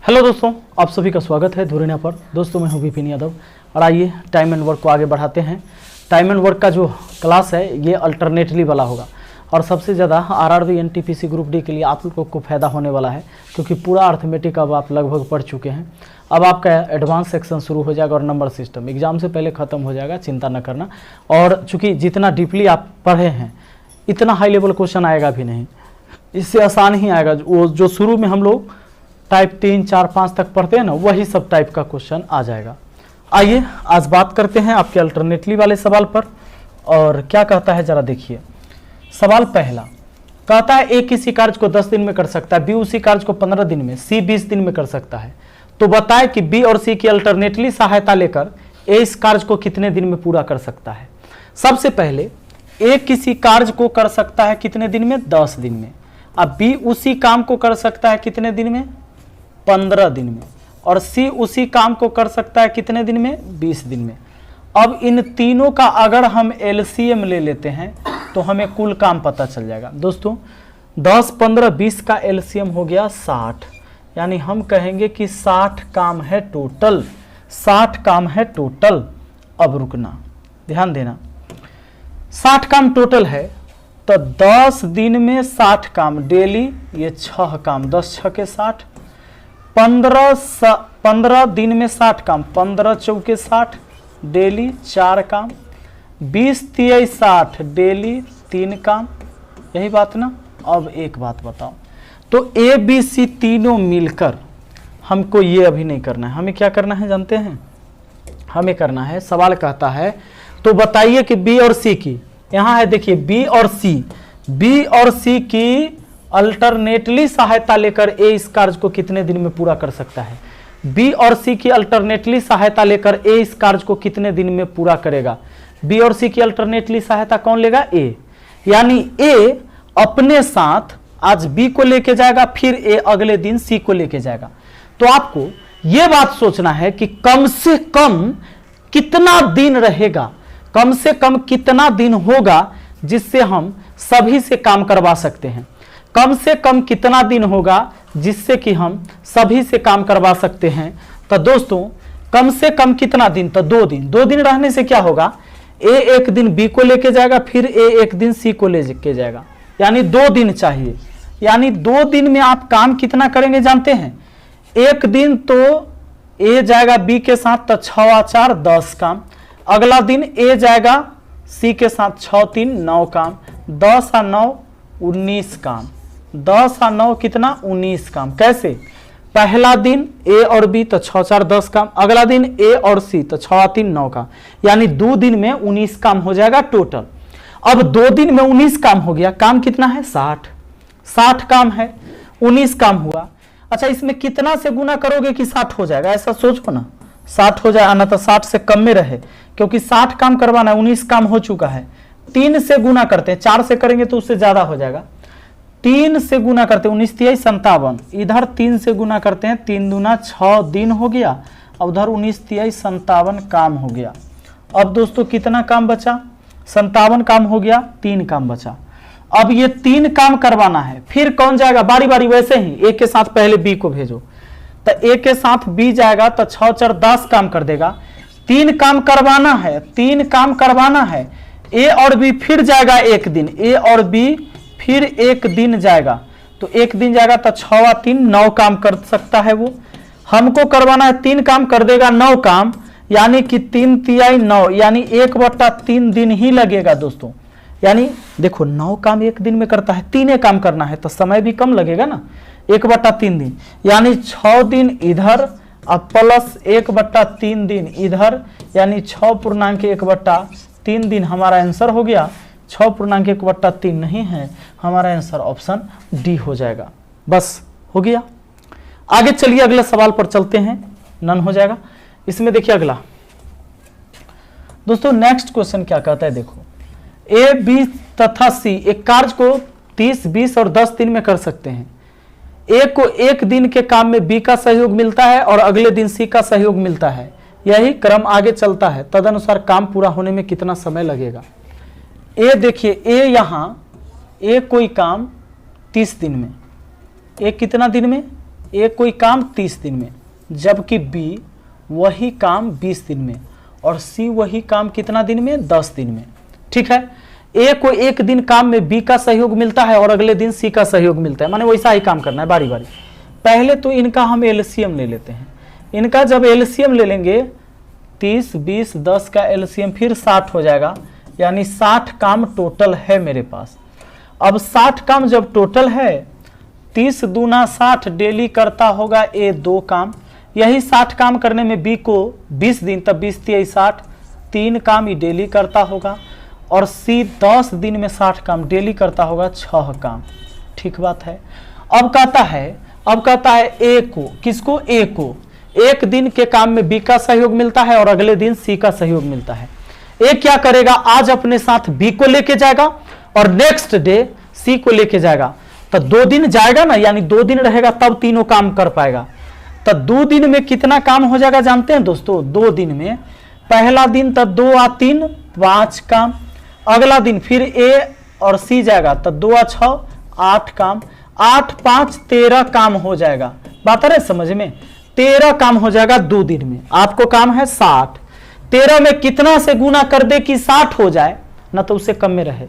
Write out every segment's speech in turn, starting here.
Hello दोस्तों, आप सभी का स्वागत है धुरिया पर। दोस्तों मैं हूं विपिन यादव और आइए टाइम एंड वर्क को आगे बढ़ाते हैं। टाइम एंड वर्क का जो क्लास है ये अल्टरनेटली वाला होगा और सबसे ज़्यादा आरआरबी एनटीपीसी ग्रुप डी के लिए आप लोगों को फायदा होने वाला है, क्योंकि पूरा अर्थमेटिक अब आप लगभग पढ़ चुके हैं। अब आपका एडवांस सेक्शन शुरू हो जाएगा और नंबर सिस्टम एग्जाम से पहले ख़त्म हो जाएगा, चिंता न करना। और चूँकि जितना डीपली आप पढ़े हैं इतना हाई लेवल क्वेश्चन आएगा भी नहीं, इससे आसान ही आएगा। वो जो शुरू में हम लोग टाइप 3, 4, 5 तक पढ़ते हैं ना, वही सब टाइप का क्वेश्चन आ जाएगा। आइए आज बात करते हैं आपके अल्टरनेटली वाले सवाल पर। और क्या कहता है जरा देखिए। सवाल पहला कहता है ए किसी कार्य को 10 दिन में कर सकता है, बी उसी कार्य को 15 दिन में, सी 20 दिन में कर सकता है। तो बताए कि बी और सी की अल्टरनेटली सहायता लेकर ए इस कार्य को कितने दिन में पूरा कर सकता है। सबसे पहले ए किसी कार्य को कर सकता है कितने दिन में? 10 दिन में। अब बी उसी काम को कर सकता है कितने दिन में? 15 दिन में। और सी उसी काम को कर सकता है कितने दिन में? 20 दिन में। अब इन तीनों का अगर हम एलसीएम ले लेते हैं तो हमें कुल काम पता चल जाएगा। दोस्तों 10, 15, 20 का एलसीएम हो गया 60, यानी हम कहेंगे कि 60 काम है टोटल। 60 काम है टोटल। अब रुकना, ध्यान देना, 60 काम टोटल है तो 10 दिन में 60 काम डेली, ये 6 काम, 10 6 के 60, 15 दिन में 60 काम, 15 चौके 60 डेली 4 काम, 20 तिहाई 60 डेली 3 काम। यही बात ना। अब एक बात बताओ, तो ए बी सी तीनों मिलकर हमको ये अभी नहीं करना है, हमें क्या करना है जानते हैं? हमें करना है, सवाल कहता है तो बताइए कि बी और सी की, यहाँ है देखिए बी और सी की अल्टरनेटली सहायता लेकर ए इस कार्य को कितने दिन में पूरा कर सकता है। बी और सी की अल्टरनेटली सहायता लेकर ए इस कार्य को कितने दिन में पूरा करेगा। बी और सी की अल्टरनेटली सहायता कौन लेगा? ए। यानी ए अपने साथ आज बी को लेके जाएगा, फिर ए अगले दिन सी को लेके जाएगा। तो आपको यह बात सोचना है कि कम से कम कितना दिन रहेगा, कम से कम कितना दिन होगा जिससे हम सभी से काम करवा सकते हैं। कम से कम कितना दिन होगा जिससे कि हम सभी से काम करवा सकते हैं। तो दोस्तों कम से कम कितना दिन? तो 2 दिन। 2 दिन रहने से क्या होगा? ए एक दिन बी को लेके जाएगा, फिर ए एक दिन सी को लेके जाएगा, यानी 2 दिन चाहिए। यानी 2 दिन में आप काम कितना करेंगे जानते हैं? एक दिन तो ए जाएगा बी के साथ तो 6 और 4 10 काम, अगला दिन ए जाएगा सी के साथ 6 3 9 काम, 10 और 9 19 काम, 10 और 9 कितना? 19 काम। कैसे? पहला दिन ए और बी तो 6 4 10 काम, अगला दिन ए और सी तो 6 और 3 9 काम, यानी 2 दिन में 19 काम हो जाएगा टोटल। अब 2 दिन में 19 काम हो गया, काम कितना है? 60 काम है, 19 काम हुआ। अच्छा इसमें कितना से गुना करोगे कि 60 हो जाएगा? ऐसा सोचो ना, 60 हो जाए, आना तो 60 से कम में रहे, क्योंकि 60 काम करवाना है, 19 काम हो चुका है। 3 से गुना करते हैं, 4 से करेंगे तो उससे ज्यादा हो जाएगा। 3 से गुना करते हैं, 19 तिहाई 57, इधर 3 से गुना करते हैं, 3 दूना 6 दिन हो गया, और उधर 19 तिहाई 57 काम हो गया। अब दोस्तों कितना काम बचा? 57 काम हो गया, 3 काम बचा। अब ये 3 काम करवाना है, फिर कौन जाएगा? बारी बारी वैसे ही ए के साथ पहले बी को भेजो, तो ए के साथ बी जाएगा तो 6 4 10 काम कर देगा। 3 काम करवाना है, 3 काम करवाना है। ए और बी फिर जाएगा एक दिन, ए और बी फिर एक दिन जाएगा, तो एक दिन जाएगा तो 6 और 3 9 काम कर सकता है वो। हमको करवाना है 3 काम कर देगा 9 काम, यानी कि 3 तिहाई 9, यानी 1/3 दिन ही लगेगा दोस्तों। यानी देखो 9 काम एक दिन में करता है, 3 काम करना है तो समय भी कम लगेगा ना, 1/3 दिन, यानी 6 दिन इधर अब प्लस 1/3 दिन इधर, यानी 6.1/3 दिन हमारा आंसर हो गया। 6.1/3 नहीं है, हमारा आंसर ऑप्शन डी हो जाएगा। बस हो गया। आगे चलिए अगले सवाल पर चलते हैं, नन हो जाएगा। इसमें देखिए अगला दोस्तों नेक्स्ट क्वेश्चन क्या कहता है, देखो ए बी तथा सी एक कार्य को 30 20 और 10 दिन में कर सकते हैं। ए को एक दिन के काम में बी का सहयोग मिलता है और अगले दिन सी का सहयोग मिलता है, यही क्रम आगे चलता है, तदनुसार काम पूरा होने में कितना समय लगेगा। ए देखिए, ए यहां ए कोई काम 30 दिन में, ए कितना दिन में? ए कोई काम 30 दिन में, जबकि बी वही काम 20 दिन में और सी वही काम कितना दिन में, 10 दिन में। ठीक है, ए को एक दिन काम में बी का सहयोग मिलता है और अगले दिन सी का सहयोग मिलता है, माने वैसा ही काम करना है बारी बारी। पहले तो इनका हम एलसीएम ले लेते हैं। इनका जब एलसीएम ले लेंगे 30, 20, 10 का एलसीएम फिर 60 हो जाएगा, यानी 60 काम टोटल है मेरे पास। अब 60 काम जब टोटल है, 30 दूना 60 डेली करता होगा ए 2 काम, यही 60 काम करने में बी को 20 दिन, तब 20 × 60 3 काम ही डेली करता होगा, और सी 10 दिन में 60 काम डेली करता होगा 6 काम। ठीक बात है। अब कहता है ए को, किसको, ए को एक दिन के काम में बी का सहयोग मिलता है और अगले दिन सी का सहयोग मिलता है। ए क्या करेगा, आज अपने साथ बी को लेके जाएगा और नेक्स्ट डे सी को लेके जाएगा, तो 2 दिन जाएगा ना, यानी 2 दिन रहेगा तब तीनों काम कर पाएगा। तो 2 दिन में कितना काम हो जाएगा जानते हैं दोस्तों, 2 दिन में पहला दिन तो 2 × 3 5 काम, अगला दिन फिर ए और सी जाएगा तो 2 × 6 8 काम, 8 × 5 13 काम हो जाएगा। बात आ रहा है समझ में, 13 काम हो जाएगा 2 दिन में। आपको काम है 60, 13 में कितना से गुना कर दे कि 60 हो जाए ना, तो उससे कम में रहे।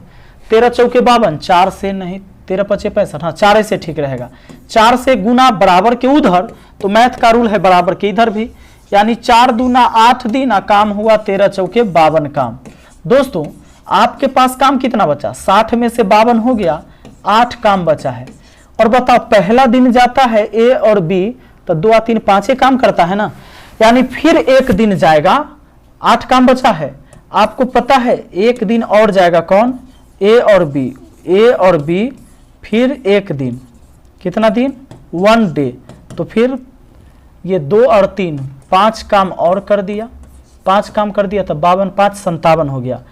13 चौके 52, 4 से नहीं, 13 × 5 = 65, हाँ 4 से ठीक रहेगा। 4 से गुना बराबर के उधर, तो मैथ का रूल है बराबर के इधर भी, यानी 4 दूना 8 दिन काम हुआ, 13 चौके 52 काम। दोस्तों आपके पास काम कितना बचा, 60 में से 52 हो गया, 8 काम बचा है। और बताओ पहला दिन जाता है ए और बी, तो 2 × 3 5 काम करता है ना, यानी फिर एक दिन जाएगा, 8 काम बचा है। आपको पता है एक दिन और जाएगा कौन, ए और बी फिर एक दिन, कितना दिन, 1 डे, तो फिर ये 2 और 3 5 काम और कर दिया, 5 काम कर दिया तो 52 × 5 = 57 हो गया।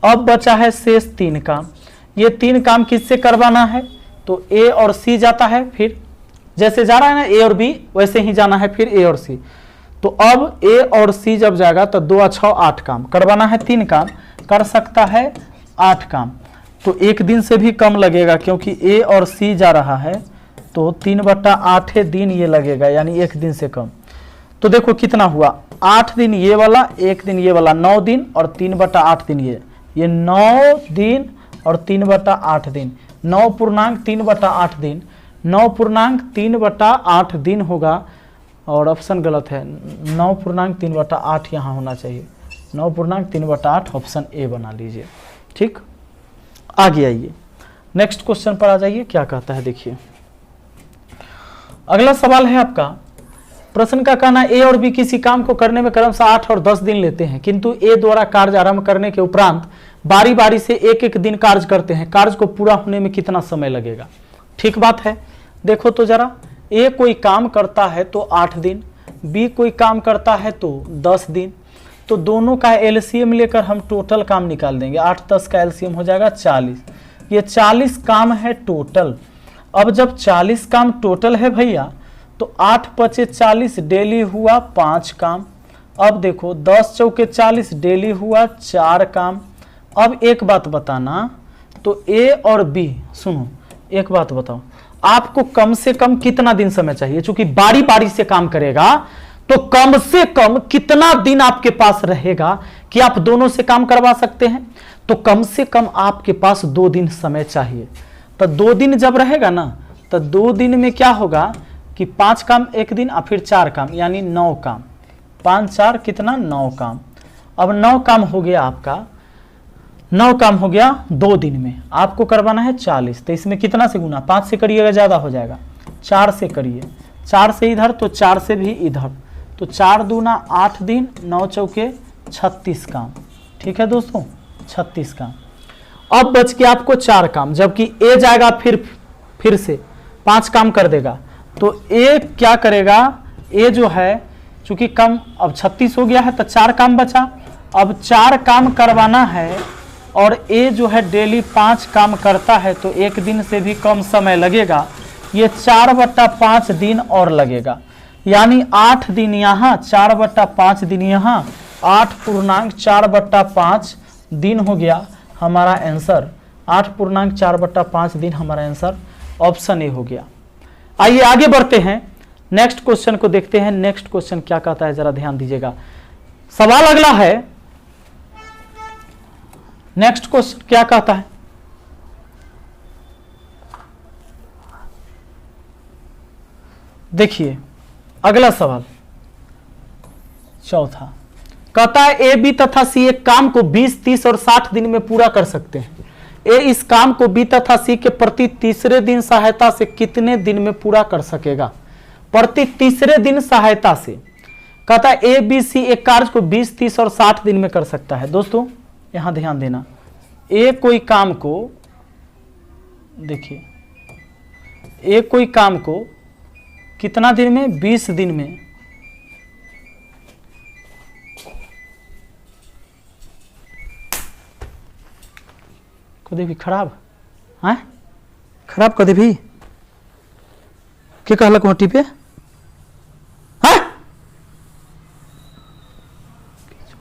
अब बचा है शेष 3 काम। ये 3 काम किससे करवाना है, तो ए और सी जाता है, फिर जैसे जा रहा है ना ए और बी वैसे ही जाना है फिर ए और सी। तो अब ए और सी जब जाएगा तो 2 × 6 8 काम करवाना है, 3 काम कर सकता है 8 काम, तो एक दिन से भी कम लगेगा क्योंकि ए और सी जा रहा है, तो 3/8 दिन ये लगेगा, यानी एक दिन से कम। तो देखो कितना हुआ, 8 दिन ये वाला, 1 दिन ये वाला, 9 दिन और 3/8 दिन ये 9 दिन और 3/8 दिन, 9.3/8 दिन, 9.3/8 दिन होगा। और ऑप्शन गलत है, 9.3/8 यहाँ होना चाहिए, 9.3/8 ऑप्शन ए बना लीजिए। ठीक, आगे आइए नेक्स्ट क्वेश्चन पर आ जाइए, क्या कहता है देखिए। अगला सवाल है आपका, प्रश्न का कहना ए और बी किसी काम को करने में क्रमशः 8 और 10 दिन लेते हैं, किंतु ए द्वारा कार्य आरंभ करने के उपरांत बारी बारी से एक एक दिन कार्य करते हैं, कार्य को पूरा होने में कितना समय लगेगा। ठीक बात है। देखो तो जरा, ए कोई काम करता है तो 8 दिन, बी कोई काम करता है तो 10 दिन, तो दोनों का एलसीएम लेकर हम टोटल काम निकाल देंगे। 8 10 का एलसीएम हो जाएगा 40, ये 40 काम है टोटल। अब जब 40 काम टोटल है भैया, तो 8 × 5 = 40 डेली हुआ 5 काम। अब देखो 10 चौके 40 डेली हुआ 4 काम। अब एक बात बताना, तो ए और बी, सुनो एक बात बताओ, आपको कम से कम कितना दिन समय चाहिए, चूंकि बारी बारी से काम करेगा तो कम से कम कितना दिन आपके पास रहेगा कि आप दोनों से काम करवा सकते हैं, तो कम से कम आपके पास 2 दिन समय चाहिए। तो 2 दिन जब रहेगा ना, तो 2 दिन में क्या होगा कि 5 काम एक दिन और फिर 4 काम, यानी 9 काम, 5 4 कितना, 9 काम। अब 9 काम हो गया आपका, 9 काम हो गया 2 दिन में, आपको करवाना है 40, तो इसमें कितना से गुना, 5 से करिएगा ज़्यादा हो जाएगा, 4 से करिए, 4 से इधर तो 4 से भी इधर, तो 4 दूना 8 दिन, 9 चौके 36 काम। ठीक है दोस्तों, 36 काम। अब बच के आपको 4 काम, जबकि ए जाएगा फिर से 5 काम कर देगा, तो ए क्या करेगा, ए जो है चूंकि कम अब 36 हो गया है तो 4 काम बचा। अब 4 काम करवाना है और ए जो है डेली 5 काम करता है, तो एक दिन से भी कम समय लगेगा, ये 4/5 दिन और लगेगा, यानी 8 दिन यहाँ, 4/5 दिन यहाँ, 8.4/5 दिन हो गया हमारा आंसर। 8.4/5 दिन हमारा आंसर ऑप्शन ए हो गया। आइए आगे बढ़ते हैं नेक्स्ट क्वेश्चन को देखते हैं। नेक्स्ट क्वेश्चन क्या कहता है, जरा ध्यान दीजिएगा। सवाल अगला है, नेक्स्ट क्वेश्चन क्या कहता है, देखिए अगला सवाल चौथा कहता है ए बी तथा सी एक काम को 20, 30 और 60 दिन में पूरा कर सकते हैं। ए इस काम को बी तथा सी के प्रति तीसरे दिन सहायता से कितने दिन में पूरा कर सकेगा? प्रति तीसरे दिन सहायता से कहता है ए बी सी एक कार्य को 20, 30 और 60 दिन में कर सकता है। दोस्तों यहां ध्यान देना, ए कोई काम को, देखिए ए कोई काम को कितना दिन में? 20 दिन में। कदे भी खराब है, खराब कदे भी के कहलक हटी पे है?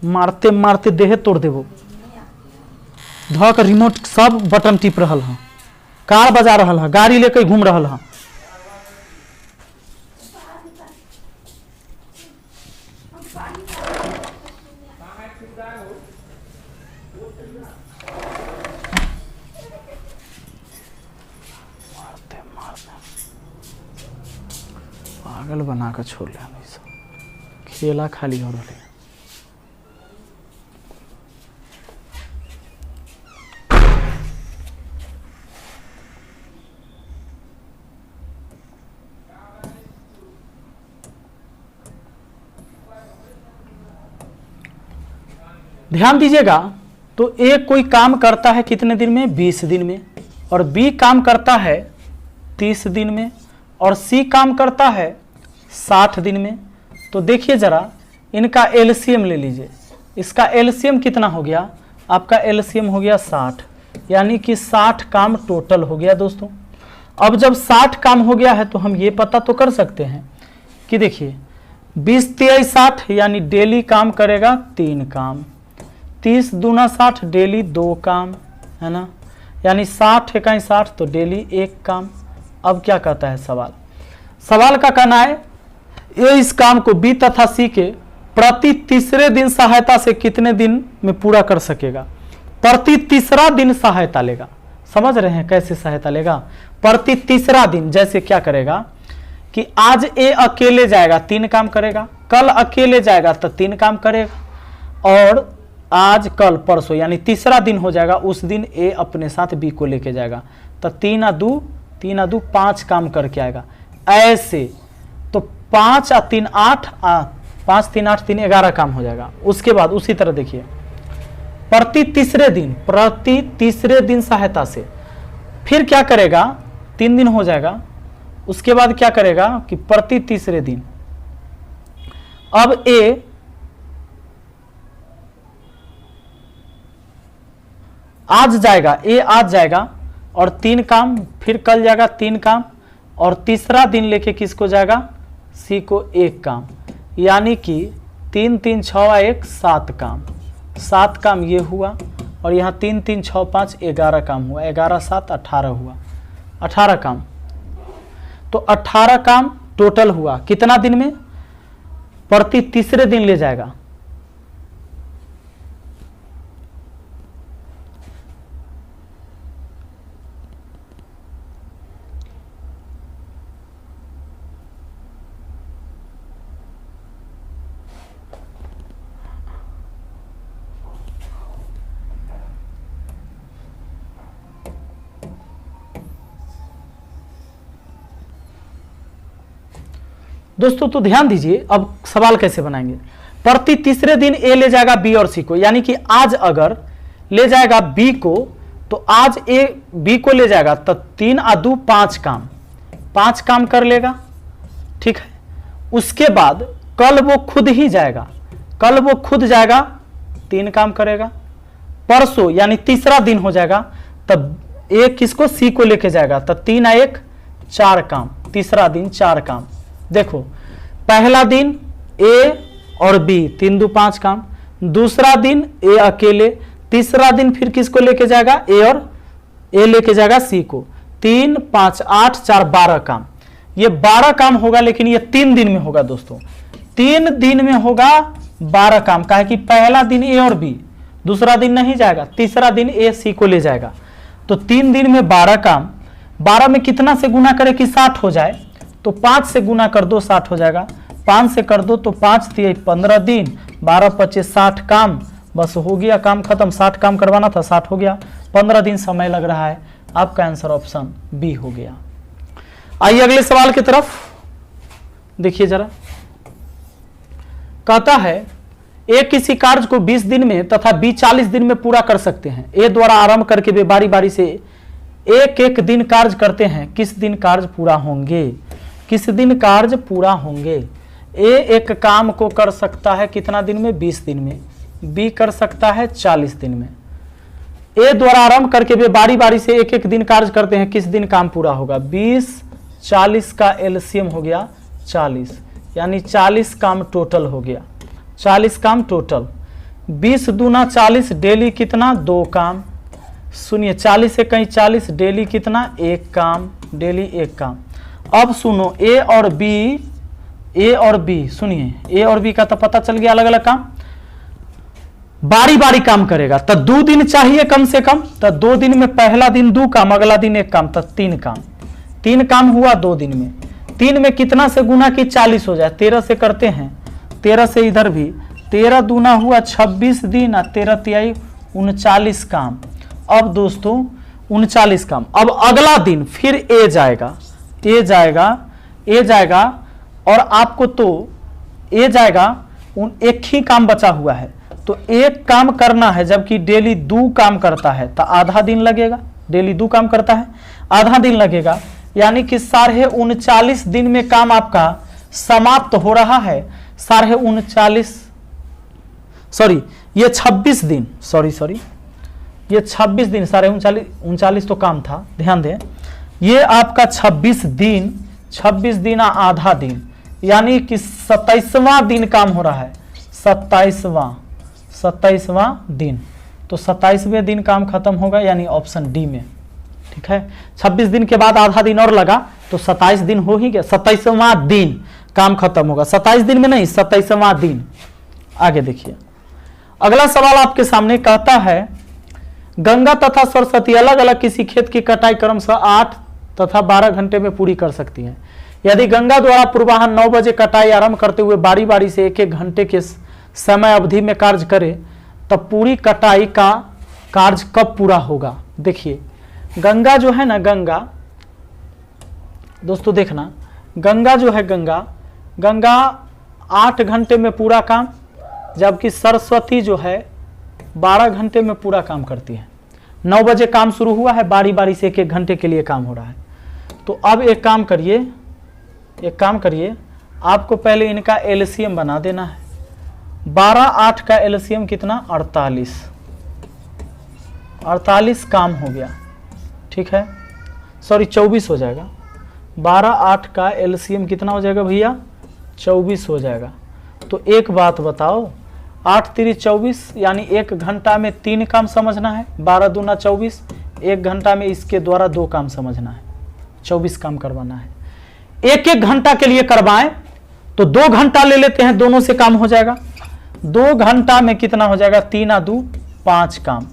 मारते मारते देहे तोड़ देबो। ध के रिमोट सब बटन टिप रहल है, कार बजा रहल है, गाड़ी लेके घूम रहल है। पागल बना कर छोड़ लिया, खेला खाली हो रहा है। ध्यान दीजिएगा, तो ए कोई काम करता है कितने दिन में? 20 दिन में। और बी काम करता है 30 दिन में। और सी काम करता है 60 दिन में। तो देखिए जरा इनका एलसीएम ले लीजिए। इसका एलसीएम कितना हो गया? आपका एलसीएम हो गया 60, यानी कि 60 काम टोटल हो गया दोस्तों। अब जब 60 काम हो गया है तो हम ये पता तो कर सकते हैं कि देखिए 20 तिहाई 60, यानी डेली काम करेगा 3 काम। 30 दूना 60, डेली 2 काम, है ना, यानी 60 इकाई 60, तो डेली 1 काम। अब क्या कहता है सवाल? सवाल का कहना है ये इस काम को बी तथा सी के प्रति तीसरे दिन सहायता से कितने दिन में पूरा कर सकेगा? प्रति तीसरा दिन सहायता लेगा। समझ रहे हैं कैसे सहायता लेगा? प्रति तीसरा दिन, जैसे क्या करेगा कि आज ए अकेले जाएगा 3 काम करेगा, कल अकेले जाएगा तो 3 काम करेगा, और आज कल परसों यानी तीसरा दिन हो जाएगा, उस दिन ए अपने साथ बी को लेके जाएगा, तो 3 आ 2 5 काम करके आएगा। ऐसे तो 5 आ 3 8, 5 3 8 3 11 काम हो जाएगा। उसके बाद उसी तरह देखिए प्रति तीसरे दिन सहायता से फिर क्या करेगा? 3 दिन हो जाएगा। उसके बाद क्या करेगा कि प्रति तीसरे दिन अब ए आज जाएगा, ए आज जाएगा और 3 काम, फिर कल जाएगा 3 काम, और तीसरा दिन लेके किसको जाएगा? सी को 1 काम, यानी कि 3 3 6 1 7 काम। 7 काम ये हुआ, और यहाँ 3 3 6 5 11 काम हुआ, 11 7 18 हुआ, 18 काम। तो 18 काम टोटल हुआ कितना दिन में? प्रति तीसरे दिन ले जाएगा। दोस्तों तो ध्यान दीजिए, अब सवाल कैसे बनाएंगे। प्रति तीसरे दिन ए ले जाएगा बी और सी को, यानी कि आज अगर ले जाएगा बी को, तो आज ए बी को ले जाएगा तो 3 आ 2 5 काम, 5 काम कर लेगा, ठीक है। उसके बाद कल वो खुद ही जाएगा, कल वो खुद जाएगा 3 काम करेगा। परसों यानी तीसरा दिन हो जाएगा, तब ए किसको? सी को लेके जाएगा, तो 3 आ 1 4 काम, तीसरा दिन 4 काम। देखो पहला दिन ए और बी 3 2 5 काम, दूसरा दिन ए अकेले, तीसरा दिन फिर किसको लेके जाएगा? ए और ए लेके जाएगा सी को, 3 5 8 4 12 काम। ये 12 काम होगा, लेकिन ये 3 दिन में होगा दोस्तों। 3 दिन में होगा 12 काम। कहा कि पहला दिन ए और बी, दूसरा दिन नहीं जाएगा, तीसरा दिन ए सी को ले जाएगा। तो 3 दिन में 12 काम। 12 में कितना से गुना करे कि 60 हो जाए, तो 5 से गुना कर दो 60 हो जाएगा। 5 से कर दो तो 5 3 15 दिन, 12 25 60 काम, बस हो गया काम खत्म। 60 काम करवाना था, 60 हो गया। 15 दिन समय लग रहा है। आपका आंसर ऑप्शन बी हो गया। आइए अगले सवाल की तरफ देखिए जरा। कहता है ए किसी कार्य को 20 दिन में तथा बी 40 दिन में पूरा कर सकते हैं। ए द्वारा आरंभ करके वे बारी बारी से एक एक दिन कार्य करते हैं। किस दिन कार्य पूरा होंगे? किस दिन कार्य पूरा होंगे? ए एक काम को कर सकता है कितना दिन में? 20 दिन में। बी कर सकता है 40 दिन में। ए द्वारा आरंभ करके वे बारी बारी से एक एक दिन कार्य करते हैं। किस दिन काम पूरा होगा? 20 40 का एलसीएम हो गया 40, यानी 40 काम टोटल हो गया। 40 काम टोटल। 20 दूना 40, डेली कितना? 2 काम। सुनिए 40 से कहीं 40, डेली कितना? 1 काम, डेली 1 काम। अब सुनो ए और बी सुनिए, ए और बी का तो पता चल गया अलग अलग काम। बारी बारी काम करेगा तो 2 दिन चाहिए कम से कम। तो 2 दिन में पहला दिन 2 काम, अगला दिन 1 काम, तो 3 काम। 3 काम हुआ 2 दिन में। 3 में कितना से गुना कि 40 हो जाए? 13 से करते हैं, 13 से इधर भी। 13 दूना हुआ 26 दिन, 13 तिहाई 39 काम। अब दोस्तों 39 काम। अब अगला दिन फिर ए जाएगा और आपको तो ए जाएगा, एक ही काम बचा हुआ है तो 1 काम करना है, जबकि डेली 2 काम करता है तो आधा दिन लगेगा। डेली 2 काम करता है, आधा दिन लगेगा, यानी कि 39.5 दिन में काम आपका समाप्त हो रहा है। 39.5 सॉरी ये 26 दिन, सॉरी ये 26 दिन, 39.5 तो काम था, ध्यान दें। ये आपका 26 दिन आधा दिन, यानी कि 27वां दिन काम हो रहा है। 27वां दिन, तो 27वें दिन काम खत्म होगा, यानी ऑप्शन डी में। ठीक है, 26 दिन के बाद आधा दिन और लगा तो 27 दिन हो ही गया। 27वां दिन काम खत्म होगा, 27 दिन में नहीं, 27वां दिन। आगे देखिए अगला सवाल आपके सामने। कहता है गंगा तथा सरस्वती अलग अलग किसी खेत की कटाई क्रमशः 8 तथा 12 घंटे में पूरी कर सकती हैं। यदि गंगा द्वारा पूर्वाह्न 9 बजे कटाई आरंभ करते हुए बारी बारी से 1-1 घंटे के समय अवधि में कार्य करे, तब पूरी कटाई का कार्य कब पूरा होगा? देखिए गंगा जो है ना, गंगा दोस्तों देखना, गंगा जो है, गंगा 8 घंटे में पूरा काम, जबकि सरस्वती जो है 12 घंटे में पूरा काम करती है। 9 बजे काम शुरू हुआ है, बारी बारी से 1-1 घंटे के लिए काम हो रहा है। तो अब एक काम करिए, आपको पहले इनका एलसीएम बना देना है। 12-8 का एलसीएम कितना? 48 काम हो गया। ठीक है, सॉरी 24 हो जाएगा। 12-8 का एलसीएम कितना हो जाएगा भैया? 24 हो जाएगा। तो एक बात बताओ, 8 3 24, यानी 1 घंटा में 3 काम समझना है। 12 दूना 24, 1 घंटा में इसके द्वारा 2 काम समझना है। 24 काम करवाना है। 1-1 घंटा के लिए करवाएं तो 2 घंटा ले लेते हैं, दोनों से काम हो जाएगा। 2 घंटा में कितना हो जाएगा? 3 2 5 काम।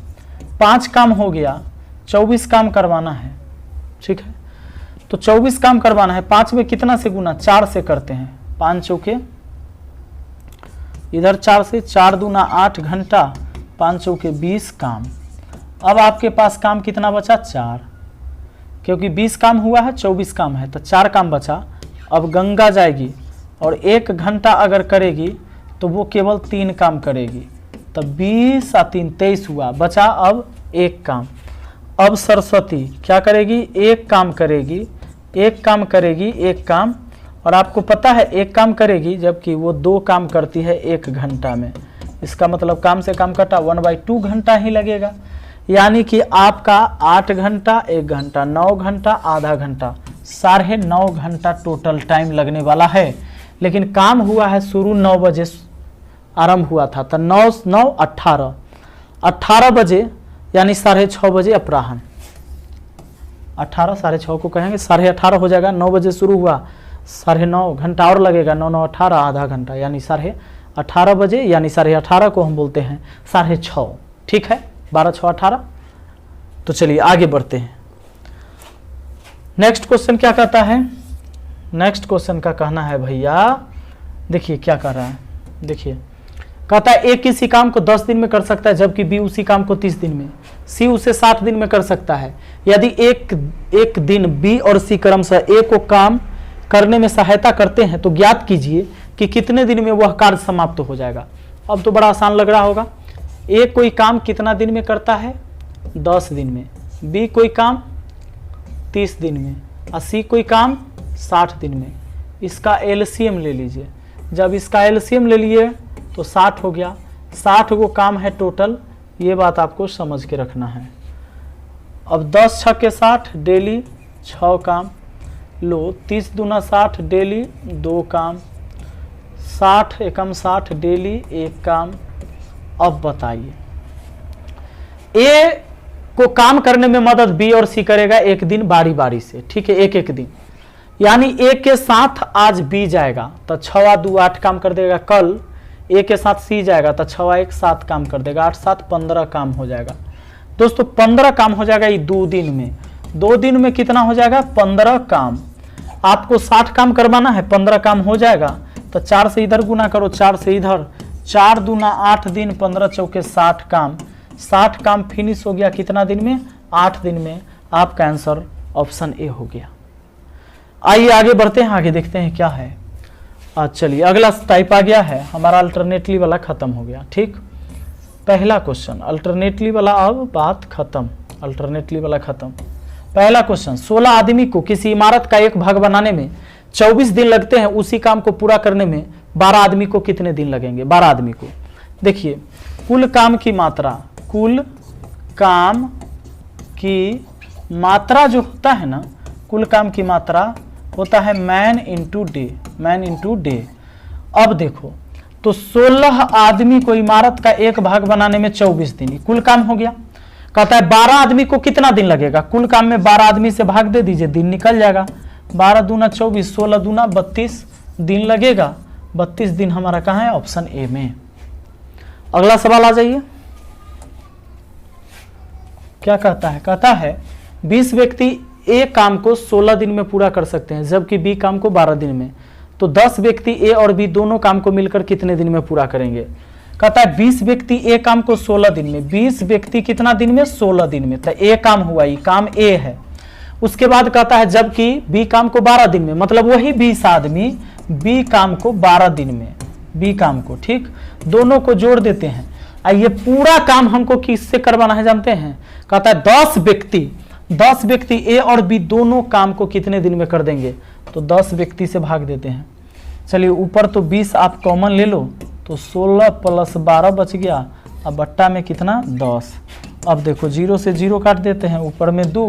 5 काम हो गया, 24 काम करवाना है। ठीक है, तो 24 काम करवाना है। 5 में कितना से गुना? 4 से करते हैं। 5 चौके इधर 4 से, 4 दूना 8 घंटा, 5 चौके 20 काम। अब आपके पास काम कितना बचा? 4, क्योंकि 20 काम हुआ है, 24 काम है, तो 4 काम बचा। अब गंगा जाएगी और 1 घंटा अगर करेगी तो वो केवल 3 काम करेगी, तो 20 और 3 23 हुआ, बचा अब 1 काम। अब सरस्वती क्या करेगी? 1 काम करेगी, 1 काम। और आपको पता है 1 काम करेगी, जबकि वो 2 काम करती है 1 घंटा में। इसका मतलब काम से काम कटा, 1/2 घंटा ही लगेगा। यानी कि आपका 8 घंटा, 1 घंटा, 9 घंटा, आधा घंटा, 9.5 घंटा टोटल टाइम लगने वाला है। लेकिन काम हुआ है शुरू 9 बजे आरंभ हुआ था, तो 9 9 18 बजे, यानी 6:30 बजे अपराह्न। 18 6:30 को कहेंगे, 18:30 हो जाएगा। 9 बजे शुरू हुआ 9:30 घंटा और लगेगा, 9 9 18 आधा घंटा, यानी 18:30 बजे, यानी 18:30 को हम बोलते हैं 6:30। ठीक है, 12 6 18। तो चलिए आगे बढ़ते हैं। नेक्स्ट क्वेश्चन क्या कहता है? नेक्स्ट क्वेश्चन का कहना है भैया, देखिए क्या कह रहा है, देखिए कहता है ए किसी काम को 10 दिन में कर सकता है जबकि बी उसी काम को 30 दिन में, सी उसे 60 दिन में कर सकता है। यदि एक दिन बी और सी क्रमशः ए को काम करने में सहायता करते हैं तो ज्ञात कीजिए कि कितने दिन में वह कार्य समाप्त हो जाएगा। अब तो बड़ा आसान लग रहा होगा। ए कोई काम कितना दिन में करता है? 10 दिन में। बी कोई काम 30 दिन में और सी कोई काम 60 दिन में। इसका एलसीएम ले लीजिए। जब इसका एलसीएम ले लिए तो 60 हो गया। 60 को काम है टोटल, ये बात आपको समझ के रखना है। अब 10 6 के 60 डेली 6 काम लो, 30 दूना 60 डेली 2 काम, 60 एकम 60 डेली 1 काम। अब बताइए, ए को काम करने में मदद बी और सी करेगा एक दिन बारी बारी से, ठीक है, एक एक दिन। यानी ए के साथ आज बी जाएगा तो 6 2 8 काम कर देगा, कल ए के साथ सी जाएगा तो 6 1 7 काम कर देगा, 8 7 15 काम हो जाएगा। दोस्तों 15 काम हो जाएगा ये 2 दिन में। 2 दिन में कितना हो जाएगा? 15 काम। आपको 60 काम करवाना है, 15 काम हो जाएगा तो 4 से इधर गुना करो, 4 से इधर, 4 दूना 8 दिन, 15 चौके 60 काम। 60 काम फिनिश हो गया कितना दिन में? 8 दिन में। आपका आंसर ऑप्शन ए हो गया। आइए आगे बढ़ते हैं, आगे देखते हैं क्या है। चलिए अगला टाइप आ गया है हमारा, अल्टरनेटली वाला खत्म हो गया। ठीक, पहला क्वेश्चन अल्टरनेटली वाला, अब बात खत्म, अल्टरनेटली वाला खत्म। पहला क्वेश्चन, 16 आदमी को किसी इमारत का एक भाग बनाने में 24 दिन लगते हैं, उसी काम को पूरा करने में 12 आदमी को कितने दिन लगेंगे? 12 आदमी को। देखिए कुल काम की मात्रा, कुल काम की मात्रा जो होता है ना, कुल काम की मात्रा होता है man into day, man into day. अब देखो तो 16 आदमी को इमारत का एक भाग बनाने में 24 दिन, कुल काम हो गया। कहता है 12 आदमी को कितना दिन लगेगा? कुल काम में 12 आदमी से भाग दे दीजिए, दिन निकल जाएगा। 12 दूना 24, 16 दूना 32 दिन लगेगा। 32 दिन हमारा कहाँ है? ऑप्शन ए में। अगला सवाल आ जाइए, क्या कहता है? कहता है 20 व्यक्ति ए काम को 16 दिन में पूरा कर सकते हैं जबकि बी काम को 12 दिन में, तो 10 व्यक्ति ए और बी दोनों काम को मिलकर कितने दिन में पूरा करेंगे? कहता है 20 व्यक्ति ए काम को 16 दिन में, 20 व्यक्ति कितना दिन में? 16 दिन में। तो ए काम हुआ, ये काम ए है। उसके बाद कहता है जबकि बी काम को 12 दिन में, मतलब वही 20 आदमी बी काम को 12 दिन में, बी काम को, ठीक, दोनों को जोड़ देते हैं। ये पूरा काम हमको किससे करवाना है जानते हैं? कहता है 10 व्यक्ति ए और बी दोनों काम को कितने दिन में कर देंगे? तो 10 व्यक्ति से भाग देते हैं। चलिए ऊपर तो 20 आप कॉमन ले लो तो 16 + 12 बच गया, अब बट्टा में कितना? 10। अब देखो 0 से 0 काट देते हैं, ऊपर में 2,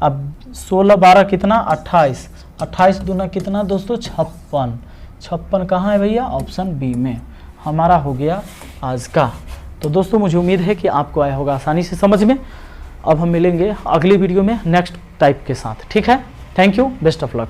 अब 16 12 कितना? 28। 28 दूना कितना दोस्तों? 56। 56 कहाँ है भैया? ऑप्शन बी में। हमारा हो गया आज का। तो दोस्तों मुझे उम्मीद है कि आपको आया होगा आसानी से समझ में। अब हम मिलेंगे अगली वीडियो में नेक्स्ट टाइप के साथ, ठीक है। Thank you, best of luck.